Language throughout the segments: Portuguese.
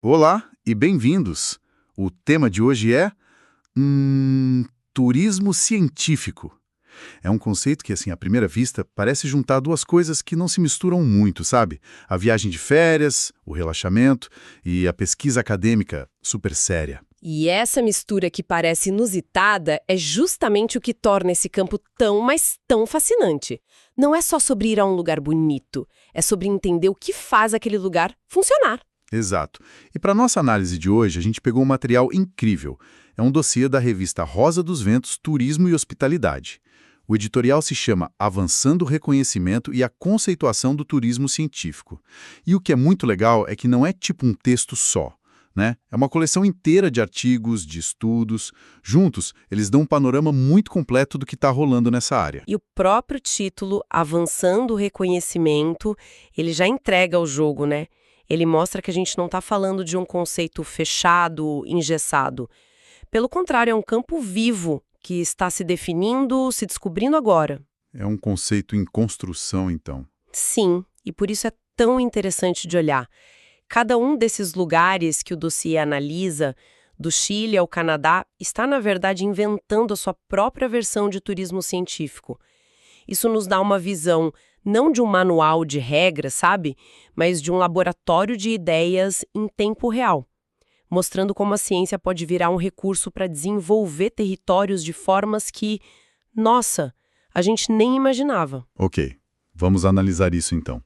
Olá e bem-vindos. O tema de hoje é turismo científico. É um conceito que, assim, à primeira vista, parece juntar duas coisas que não se misturam muito, sabe? A viagem de férias, o relaxamento e a pesquisa acadêmica super séria. E essa mistura que parece inusitada é justamente o que torna esse campo tão, mas tão fascinante. Não é só sobre ir a um lugar bonito, é sobre entender o que faz aquele lugar funcionar. Exato. E para nossa análise de hoje, a gente pegou um material incrível. É um dossiê da revista Rosa dos Ventos, Turismo e Hospitalidade. O editorial se chama Avançando o Reconhecimento e a Conceituação do Turismo Científico. E o que é muito legal é que não é tipo um texto só, né? É uma coleção inteira de artigos, de estudos. Juntos, eles dão um panorama muito completo do que está rolando nessa área. E o próprio título, Avançando o Reconhecimento, ele já entrega o jogo, né? Ele mostra que a gente não está falando de um conceito fechado, engessado. Pelo contrário, é um campo vivo que está se definindo, se descobrindo agora. É um conceito em construção, então. Sim, e por isso é tão interessante de olhar. Cada um desses lugares que o dossiê analisa, do Chile ao Canadá, está, na verdade, inventando a sua própria versão de turismo científico. Isso nos dá uma visão não de um manual de regras, sabe? Mas de um laboratório de ideias em tempo real, mostrando como a ciência pode virar um recurso para desenvolver territórios de formas que, nossa, a gente nem imaginava. Ok, vamos analisar isso então.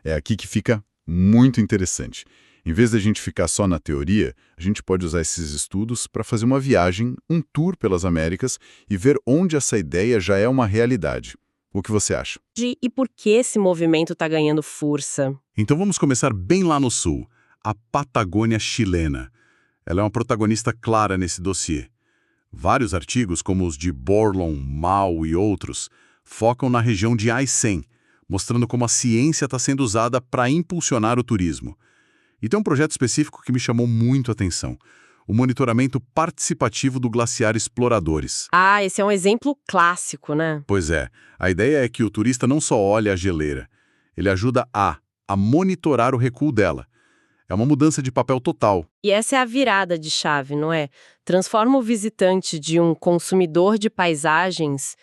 É aqui que fica muito interessante. Em vez da gente ficar só na teoria, a gente pode usar esses estudos para fazer uma viagem, um tour pelas Américas e ver onde essa ideia já é uma realidade. O que você acha? E por que esse movimento está ganhando força? Então vamos começar bem lá no sul, a Patagônia chilena. Ela é uma protagonista clara nesse dossiê. Vários artigos, como os de Borlon, Mal e outros, focam na região de Aysén, mostrando como a ciência está sendo usada para impulsionar o turismo. E tem um projeto específico que me chamou muito a atenção: o monitoramento participativo do Glaciar Exploradores. Ah, esse é um exemplo clássico, né? Pois é, a ideia é que o turista não só olha a geleira, ele ajuda a monitorar o recuo dela. É uma mudança de papel total. E essa é a virada de chave, não é? Transforma o visitante de um consumidor de paisagens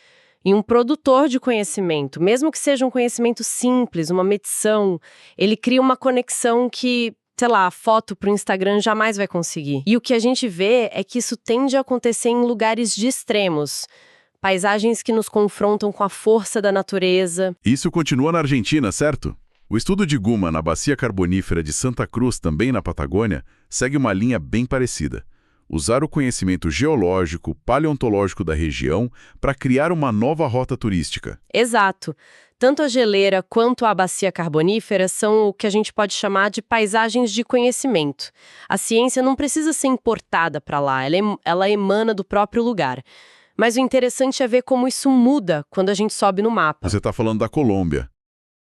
em um produtor de conhecimento. Mesmo que seja um conhecimento simples, uma medição, ele cria uma conexão que, sei lá, a foto para o Instagram jamais vai conseguir. E o que a gente vê é que isso tende a acontecer em lugares de extremos. Paisagens que nos confrontam com a força da natureza. Isso continua na Argentina, certo? O estudo de Guma na Bacia Carbonífera de Santa Cruz, também na Patagônia, segue uma linha bem parecida. Usar o conhecimento geológico, paleontológico da região para criar uma nova rota turística. Exato. Tanto a geleira quanto a bacia carbonífera são o que a gente pode chamar de paisagens de conhecimento. A ciência não precisa ser importada para lá, ela emana do próprio lugar. Mas o interessante é ver como isso muda quando a gente sobe no mapa. Você está falando da Colômbia,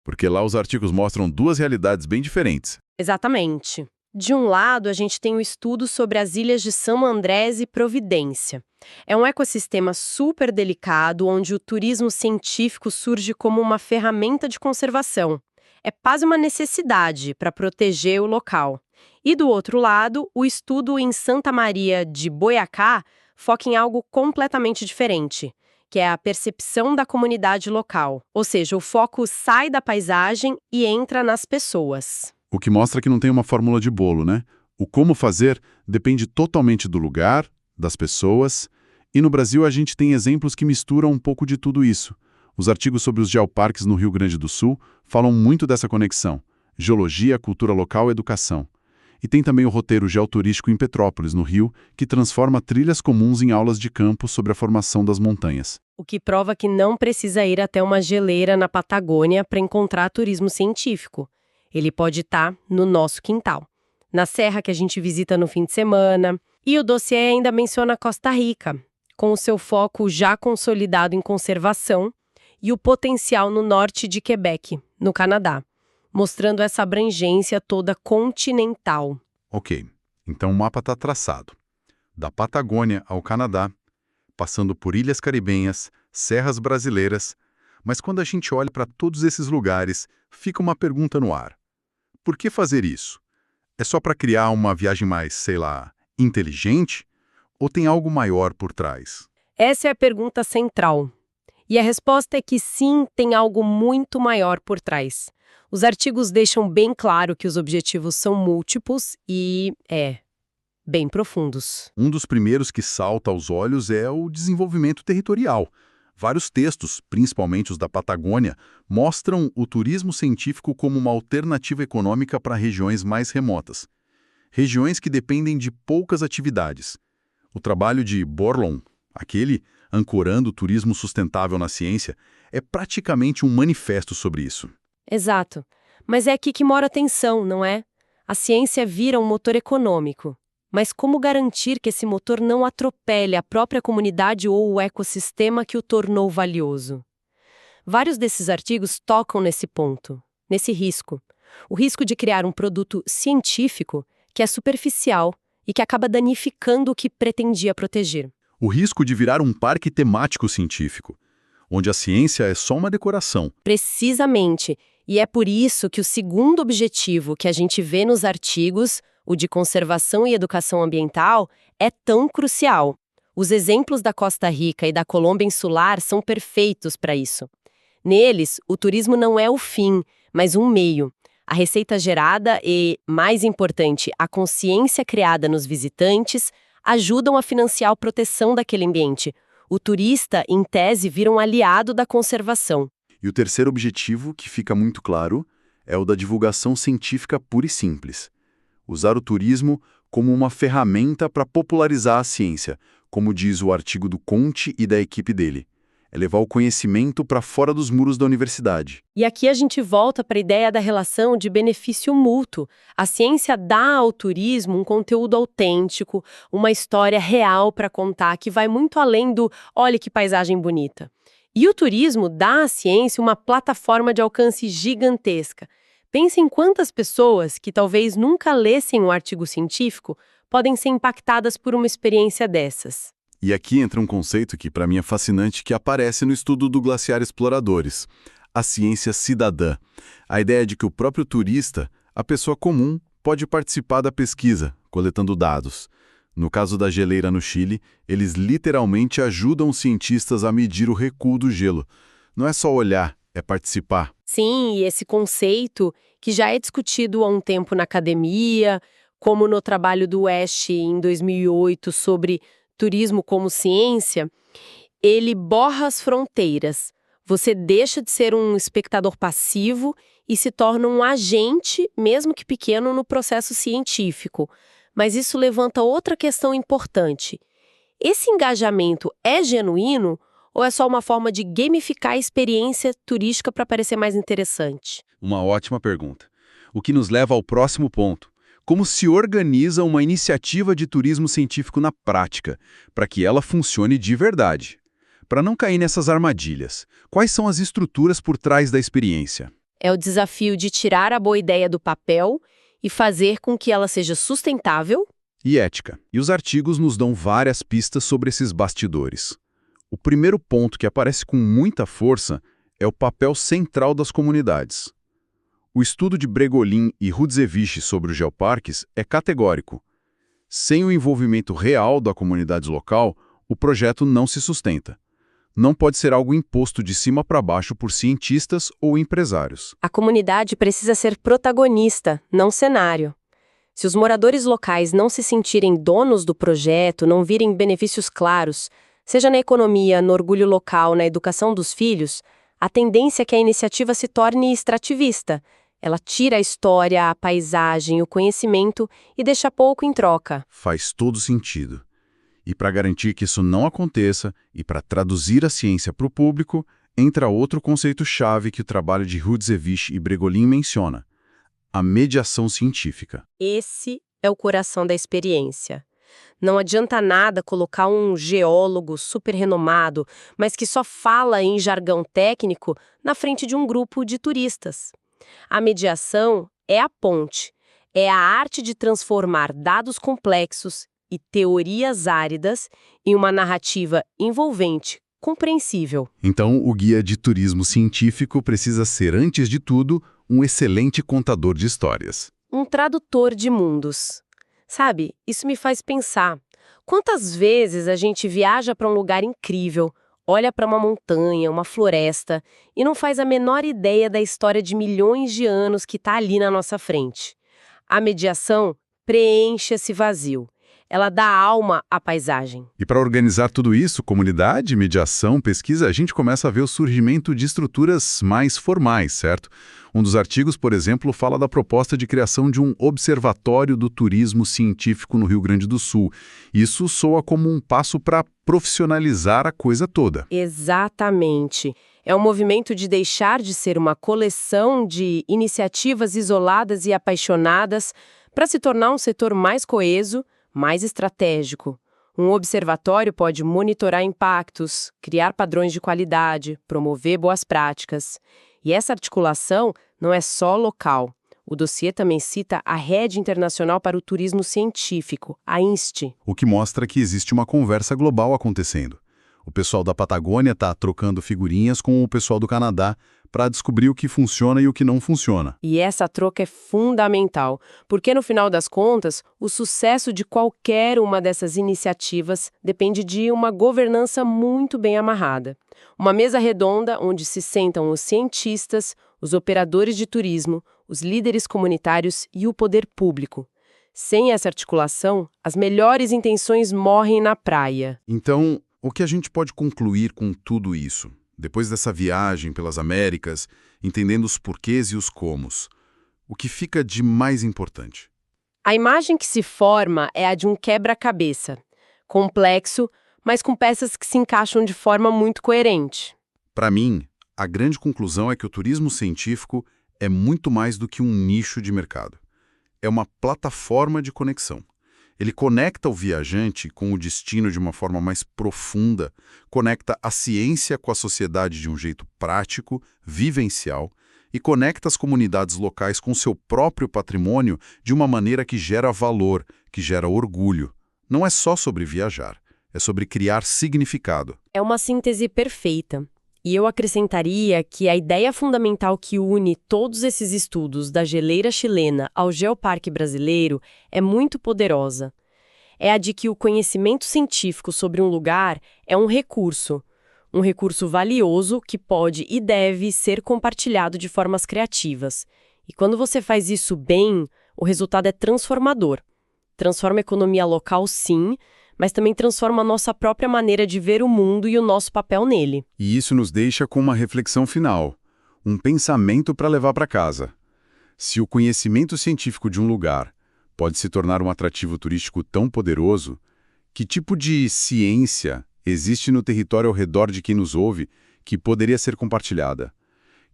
porque lá os artigos mostram duas realidades bem diferentes. Exatamente. De um lado, a gente tem o estudo sobre as ilhas de São Andrés e Providência. É um ecossistema super delicado, onde o turismo científico surge como uma ferramenta de conservação. É quase uma necessidade para proteger o local. E do outro lado, o estudo em Santa Maria de Boiacá foca em algo completamente diferente, que é a percepção da comunidade local. Ou seja, o foco sai da paisagem e entra nas pessoas. O que mostra que não tem uma fórmula de bolo, né? O como fazer depende totalmente do lugar, das pessoas, e no Brasil a gente tem exemplos que misturam um pouco de tudo isso. Os artigos sobre os geoparques no Rio Grande do Sul falam muito dessa conexão: geologia, cultura local e educação. E tem também o roteiro geoturístico em Petrópolis, no Rio, que transforma trilhas comuns em aulas de campo sobre a formação das montanhas. O que prova que não precisa ir até uma geleira na Patagônia para encontrar turismo científico. Ele pode estar no nosso quintal, na serra que a gente visita no fim de semana. E o dossiê ainda menciona Costa Rica, com o seu foco já consolidado em conservação e o potencial no norte de Quebec, no Canadá, mostrando essa abrangência toda continental. Ok, então o mapa está traçado. Da Patagônia ao Canadá, passando por ilhas caribenhas, serras brasileiras, mas quando a gente olha para todos esses lugares, fica uma pergunta no ar. Por que fazer isso? É só para criar uma viagem mais, sei lá, inteligente? Ou tem algo maior por trás? Essa é a pergunta central. E a resposta é que sim, tem algo muito maior por trás. Os artigos deixam bem claro que os objetivos são múltiplos e, bem profundos. Um dos primeiros que salta aos olhos é o desenvolvimento territorial. Vários textos, principalmente os da Patagônia, mostram o turismo científico como uma alternativa econômica para regiões mais remotas. Regiões que dependem de poucas atividades. O trabalho de Borlon, aquele ancorando o turismo sustentável na ciência, é praticamente um manifesto sobre isso. Exato. Mas é aqui que mora a tensão, não é? A ciência vira um motor econômico. Mas como garantir que esse motor não atropele a própria comunidade ou o ecossistema que o tornou valioso? Vários desses artigos tocam nesse ponto, nesse risco. O risco de criar um produto científico que é superficial e que acaba danificando o que pretendia proteger. O risco de virar um parque temático científico, onde a ciência é só uma decoração. Precisamente. E é por isso que o segundo objetivo que a gente vê nos artigos, o de conservação e educação ambiental, é tão crucial. Os exemplos da Costa Rica e da Colômbia Insular são perfeitos para isso. Neles, o turismo não é o fim, mas um meio. A receita gerada e, mais importante, a consciência criada nos visitantes ajudam a financiar a proteção daquele ambiente. O turista, em tese, vira um aliado da conservação. E o terceiro objetivo, que fica muito claro, é o da divulgação científica pura e simples. Usar o turismo como uma ferramenta para popularizar a ciência, como diz o artigo do Conte e da equipe dele. É levar o conhecimento para fora dos muros da universidade. E aqui a gente volta para a ideia da relação de benefício mútuo. A ciência dá ao turismo um conteúdo autêntico, uma história real para contar, que vai muito além do "olha que paisagem bonita". E o turismo dá à ciência uma plataforma de alcance gigantesca. Pense em quantas pessoas, que talvez nunca lessem um artigo científico, podem ser impactadas por uma experiência dessas. E aqui entra um conceito que, para mim, é fascinante, que aparece no estudo do Glaciar Exploradores, a ciência cidadã. A ideia de que o próprio turista, a pessoa comum, pode participar da pesquisa, coletando dados. No caso da geleira no Chile, eles literalmente ajudam os cientistas a medir o recuo do gelo. Não é só olhar, é participar. Sim, e esse conceito, que já é discutido há um tempo na academia, como no trabalho do West em 2008 sobre turismo como ciência, ele borra as fronteiras. Você deixa de ser um espectador passivo e se torna um agente, mesmo que pequeno, no processo científico. Mas isso levanta outra questão importante. Esse engajamento é genuíno ou é só uma forma de gamificar a experiência turística para parecer mais interessante? Uma ótima pergunta. O que nos leva ao próximo ponto. Como se organiza uma iniciativa de turismo científico na prática, para que ela funcione de verdade? Para não cair nessas armadilhas, quais são as estruturas por trás da experiência? É o desafio de tirar a boa ideia do papel e fazer com que ela seja sustentável E ética. E os artigos nos dão várias pistas sobre esses bastidores. O primeiro ponto que aparece com muita força é o papel central das comunidades. O estudo de Bregolin e Rudzevich sobre os geoparques é categórico. Sem o envolvimento real da comunidade local, o projeto não se sustenta. Não pode ser algo imposto de cima para baixo por cientistas ou empresários. A comunidade precisa ser protagonista, não cenário. Se os moradores locais não se sentirem donos do projeto, não virem benefícios claros, seja na economia, no orgulho local, na educação dos filhos, a tendência é que a iniciativa se torne extrativista. Ela tira a história, a paisagem, o conhecimento e deixa pouco em troca. Faz todo sentido. E para garantir que isso não aconteça e para traduzir a ciência para o público, entra outro conceito-chave que o trabalho de Rudzevich e Bregolin menciona: a mediação científica. Esse é o coração da experiência. Não adianta nada colocar um geólogo super renomado, mas que só fala em jargão técnico, na frente de um grupo de turistas. A mediação é a ponte, é a arte de transformar dados complexos e teorias áridas em uma narrativa envolvente, compreensível. Então, o guia de turismo científico precisa ser, antes de tudo, um excelente contador de histórias. Um tradutor de mundos. Sabe, isso me faz pensar. Quantas vezes a gente viaja para um lugar incrível, olha para uma montanha, uma floresta, e não faz a menor ideia da história de milhões de anos que está ali na nossa frente? A mediação preenche esse vazio. Ela dá alma à paisagem. E para organizar tudo isso, comunidade, mediação, pesquisa, a gente começa a ver o surgimento de estruturas mais formais, certo? Um dos artigos, por exemplo, fala da proposta de criação de um observatório do turismo científico no Rio Grande do Sul. Isso soa como um passo para profissionalizar a coisa toda. Exatamente. É um movimento de deixar de ser uma coleção de iniciativas isoladas e apaixonadas para se tornar um setor mais coeso, mais estratégico. Um observatório pode monitorar impactos, criar padrões de qualidade, promover boas práticas. E essa articulação não é só local. O dossiê também cita a Rede Internacional para o Turismo Científico, a INST. O que mostra que existe uma conversa global acontecendo. O pessoal da Patagônia está trocando figurinhas com o pessoal do Canadá para descobrir o que funciona e o que não funciona. E essa troca é fundamental, porque no final das contas, o sucesso de qualquer uma dessas iniciativas depende de uma governança muito bem amarrada. Uma mesa redonda onde se sentam os cientistas, os operadores de turismo, os líderes comunitários e o poder público. Sem essa articulação, as melhores intenções morrem na praia. Então, o que a gente pode concluir com tudo isso? Depois dessa viagem pelas Américas, entendendo os porquês e os comos, o que fica de mais importante? A imagem que se forma é a de um quebra-cabeça, complexo, mas com peças que se encaixam de forma muito coerente. Para mim, a grande conclusão é que o turismo científico é muito mais do que um nicho de mercado. É uma plataforma de conexão. Ele conecta o viajante com o destino de uma forma mais profunda, conecta a ciência com a sociedade de um jeito prático, vivencial, e conecta as comunidades locais com seu próprio patrimônio de uma maneira que gera valor, que gera orgulho. Não é só sobre viajar, é sobre criar significado. É uma síntese perfeita. E eu acrescentaria que a ideia fundamental que une todos esses estudos da geleira chilena ao geoparque brasileiro é muito poderosa. É a de que o conhecimento científico sobre um lugar é um recurso valioso que pode e deve ser compartilhado de formas criativas. E quando você faz isso bem, o resultado é transformador. Transforma a economia local, sim, mas também transforma a nossa própria maneira de ver o mundo e o nosso papel nele. E isso nos deixa com uma reflexão final, um pensamento para levar para casa. Se o conhecimento científico de um lugar pode se tornar um atrativo turístico tão poderoso, que tipo de ciência existe no território ao redor de quem nos ouve que poderia ser compartilhada?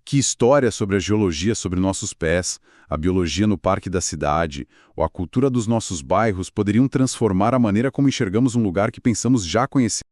Que história sobre a geologia sobre nossos pés, a biologia no parque da cidade, ou a cultura dos nossos bairros poderiam transformar a maneira como enxergamos um lugar que pensamos já conhecer?